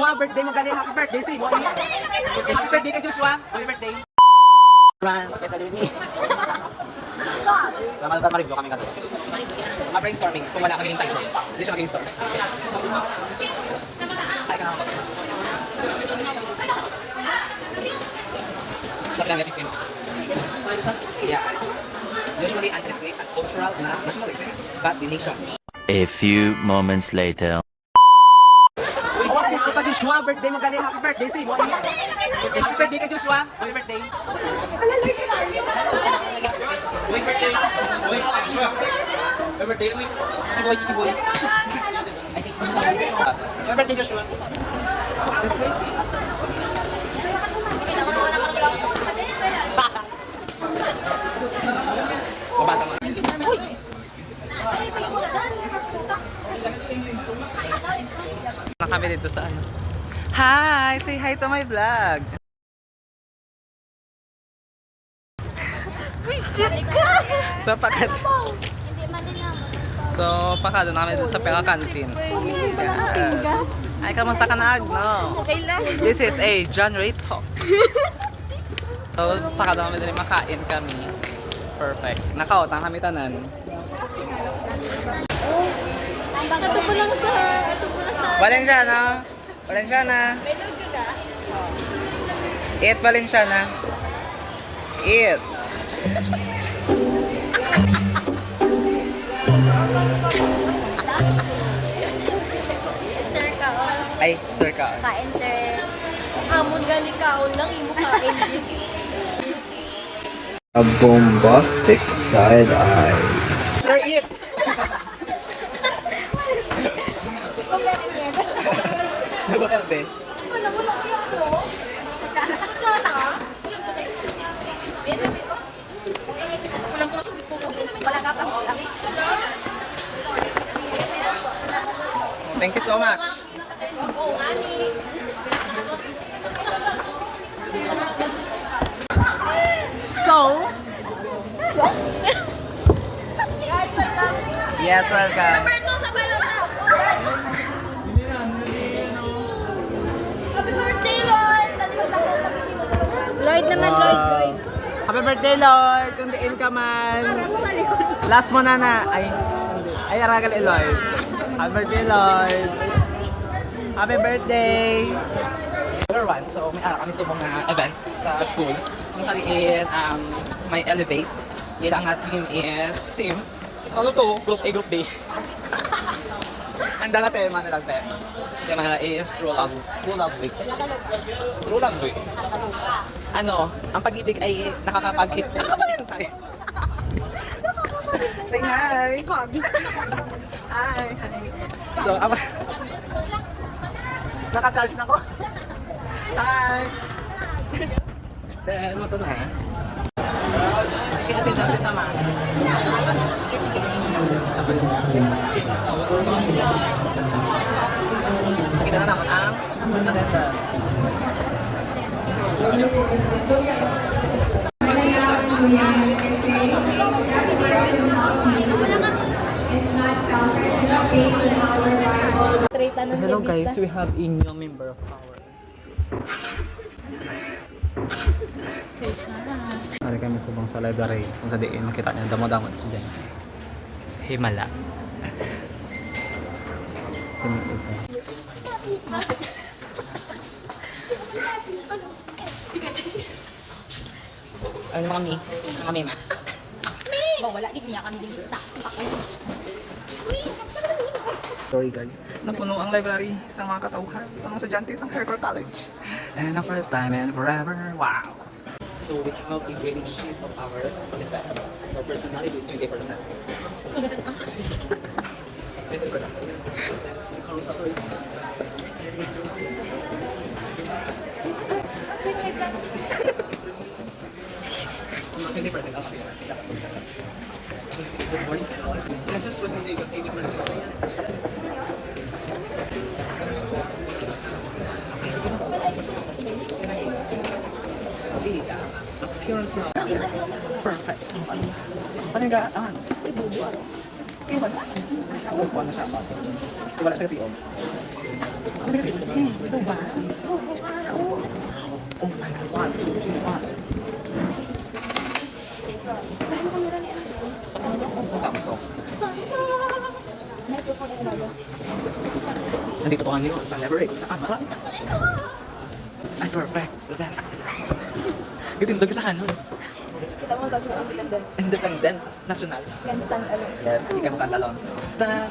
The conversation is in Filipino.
Joshua, birthday mo gali. Happy birthday sa imo. Happy birthday kay Joshua. Happy birthday. Run. Sama ka ma-review kami kanto. Ma-brainstorming kung wala kami time. Hindi siya mag-brainstorm. Ay ka na ako. Sa pinag-gating film. Yeah. Usually anti-create at cultural na nationalism, but the nation. A few moments later. Ito Joshua, birthday mo gali. Happy birthday sa imo. Happy birthday kay Joshua. Happy birthday. Uy, birthday. Uy, Joshua. Happy birthday, uy. Kiboy, kiboy. Happy birthday, Joshua. That's great. Mabasa mo. Na kami dito sa ano. Hi! Say hi to my vlog! So, pakado na kami dito sa Peka Canteen. Ay, kamusta ka na, Agno? Okay lang. This is a John Ray talk. So, pakado kami dito, makain kami. Perfect. Nakautang kami tanan. Ito po lang sa... Valenciana. Valenciana. May load ka ka? Eat Valenciana. Eat. Sir kaon. Ay, sir ka. Kain, sir. Amon gani kaon lang, imo kain din. A bombastic side eye. Sir, eat. Nagpaperde. Wala mo lang kayo ako. Tsaka. Kulang ko tayo. Kulang ko lang. Wala ka pa. Thank you so much. Oo, ani. So, Guys, welcome. yes, welcome. Number 2 sa balota. Happy birthday, Lloyd! Tadi magsakot sa video mo. Lloyd naman, Lloyd. Happy birthday, Lloyd! Kung diin ka man. Last mo na na. Ay, aragal Lloyd. Happy birthday, Lloyd! Happy birthday! Number 1, so may araw kami sa mga event sa school. Kung saliin, may Elevate. Yan ang team is team. Ano to? Group A, Group B. Ang dala tema na lang tema. Tema na is True Love Week. True Love Week. Ano, ang pag-ibig ay nakakapag-hit. Nakapalintay. Say hi! Hi! So, naka-charge na ko. Hi! Then, mo to na. Kita natin sa mask. Kita na naman ang agenda. So hello guys, we have a new member of our. Hari kami subong sa library kung sa diin makita niyo damo-damo sa diyan. Himala. Ano kami? Kami ma. Wala, di niya kami din lista. Sorry guys, napuno ang library sa mga katauhan, sa mga estudyante sa Faircore College. And the first time and forever, wow! So we have a grading sheet of our defense. So personality, 20%. Good morning. This is presentation 80%. Appearance na. Perfect. Panigaan. Ay, bubo ano. Iwan. So, na siya. Iwan na siya tiyo. Ito ba? Oh my God, 1, 2, 3, 1. Samsung. Nandito pa kami sa Leverage, sa camera. Ay, perfect. The best. Itindog sa ano? Kita mo tapos ang independent. Independent. National. Can stand alone. Yes, you can stand alone. Stand.